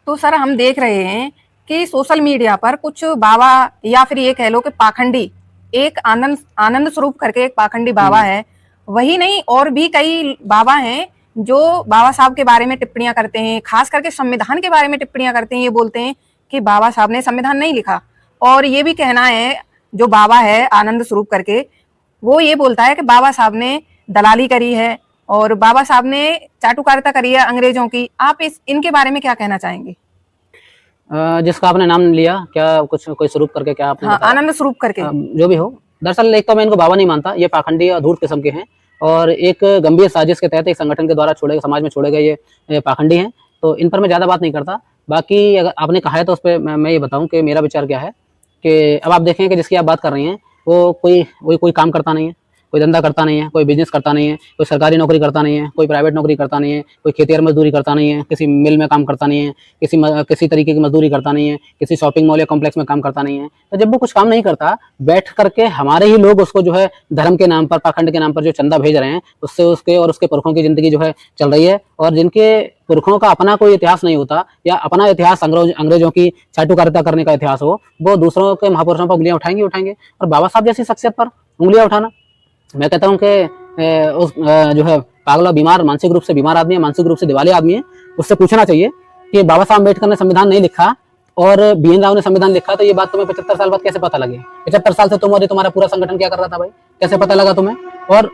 तो सर हम देख रहे हैं कि सोशल मीडिया पर कुछ बाबा या फिर ये कह लो कि पाखंडी, एक आनंद आनंद स्वरूप करके एक पाखंडी बाबा है, वही नहीं और भी कई बाबा हैं जो बाबा साहब के बारे में टिप्पणियां करते हैं, खास करके संविधान के बारे में टिप्पणियां करते हैं। ये बोलते हैं कि बाबा साहब ने संविधान नहीं लिखा, और ये भी कहना है जो बाबा है आनंद स्वरूप करके, वो ये बोलता है कि बाबा साहब ने दलाली करी है और बाबा साहब ने चाटुकारिता करी है अंग्रेजों की। आप इनके बारे में क्या कहना चाहेंगे? जिसका आपने नाम लिया, क्या कुछ कोई स्वरूप करके क्या आपने हाँ, आनंद स्वरूप करके। जो भी हो, दरअसल एक तो मैं इनको बाबा नहीं मानता, ये पाखंडी और धूर्त किस्म के हैं और एक गंभीर साजिश के तहत एक संगठन के द्वारा समाज में छोड़े गए ये पाखंडी हैं। तो इन पर मैं ज़्यादा बात नहीं करता। बाकी अगर आपने कहा है तो उस पर मैं ये बताऊं कि मेरा विचार क्या है कि अब आप देखें कि जिसकी आप बात कर रही हैं वो कोई काम करता नहीं है, कोई धंधा करता नहीं है, कोई बिजनेस करता नहीं है, कोई सरकारी नौकरी करता नहीं है, कोई प्राइवेट नौकरी करता नहीं है, कोई खेती मजदूरी करता नहीं है, किसी मिल में काम करता नहीं है, किसी तरीके की मजदूरी करता नहीं है, किसी शॉपिंग मॉल या कॉम्प्लेक्स में काम करता नहीं है। तो जब वो कुछ काम नहीं करता, बैठ करके हमारे ही लोग उसको जो है धर्म के नाम पर, पाखंड के नाम पर जो चंदा भेज रहे हैं, उससे उसके और उसके पुरखों की जिंदगी जो है चल रही है। और जिनके पुरखों का अपना कोई इतिहास नहीं होता या अपना इतिहास अंग्रेजों की चाटुकारिता करने का इतिहास हो, वो दूसरों के महापुरुषों पर उंगलियां उठाएंगे। और बाबा साहब जैसी शख्सियत पर उंगलियां उठाना, मैं कहता हूं कि उस जो है पागला, बीमार, मानसिक रूप से बीमार आदमी है, मानसिक रूप से दिवालिया आदमी है, उससे पूछना चाहिए कि बाबा साहब अम्बेडकर ने संविधान नहीं लिखा और BN राव ने संविधान लिखा, तो ये बात तुम्हें 75 साल बाद कैसे पता लगे? 75 साल से तुम और तुम्हारा पूरा संगठन क्या कर रहा था भाई, कैसे पता लगा तुम्हें? और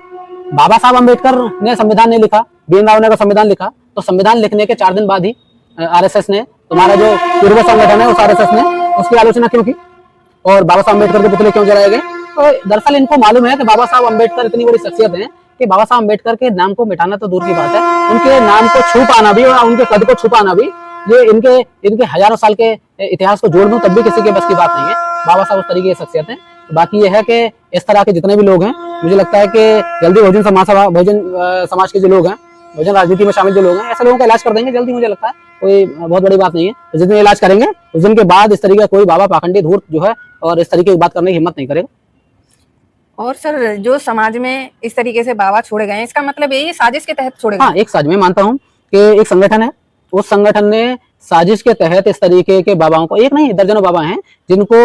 बाबा साहब अम्बेडकर ने संविधान नहीं लिखा, BN राव ने अगर संविधान लिखा, तो संविधान लिखने के 4 दिन बाद ही RSS ने, तुम्हारा जो पूर्व संगठन है उस RSS ने उसकी आलोचना क्यों की और बाबा साहब अम्बेडकर के पुतले क्यों जलाए गए? तो दरअसल इनको मालूम है कि बाबा साहब अम्बेडकर इतनी बड़ी शख्सियत है कि बाबा साहब अम्बेडकर के नाम को मिटाना तो दूर की बात है, उनके नाम को छू पाना भी और उनके कद को छू पाना भी, ये इनके हजारों साल के इतिहास को जोड़ दूं तब भी किसी के बस की बात नहीं है। बाबा साहब उस तरीके की शख्सियत है। बाकी ये है कि इस तरह के जितने भी लोग हैं, मुझे लगता है कि जल्दी बहुजन समाज के जो लोग हैं, बहुजन राजनीति में शामिल जो लोग हैं, ऐसे लोगों का इलाज कर देंगे जल्दी। मुझे लगता है कोई बहुत बड़ी बात नहीं है। जिस दिन इलाज करेंगे उस दिन के बाद इस तरीके का कोई बाबा पाखंडी धूर्त जो है और इस तरीके की बात करने की हिम्मत नहीं करेगा। और सर जो समाज में इस तरीके से बाबा छोड़े गए हैं, इसका मतलब ये साजिश के तहत छोड़े गए? हाँ, एक साजिश, मैं मानता हूँ कि एक संगठन है, उस संगठन ने साजिश के तहत इस तरीके के बाबाओं को, एक नहीं दर्जनों बाबा हैं जिनको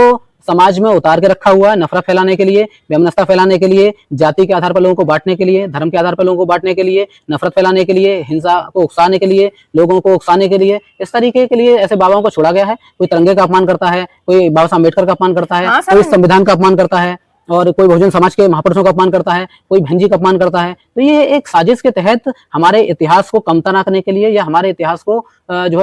समाज में उतार के रखा हुआ है, नफरत फैलाने के लिए, वैमनस्यता फैलाने के लिए, जाति के आधार पर लोगों को बांटने के लिए, धर्म के आधार पर लोगों को बांटने के लिए, नफरत फैलाने के लिए, हिंसा को उकसाने के लिए, लोगों को उकसाने के लिए, इस तरीके के लिए ऐसे बाबाओं को छोड़ा गया है। कोई तिरंगे का अपमान करता है, कोई बाबा साहब अम्बेडकर का अपमान करता है, कोई संविधान का अपमान करता है और कोई बहुजन समाज के महापुरुषों का अपमान करता है, कोई भंजी का अपमान करता है। तो ये एक साजिश के तहत हमारे इतिहास को कमतर आंकने के लिए या हमारे इतिहास को जो है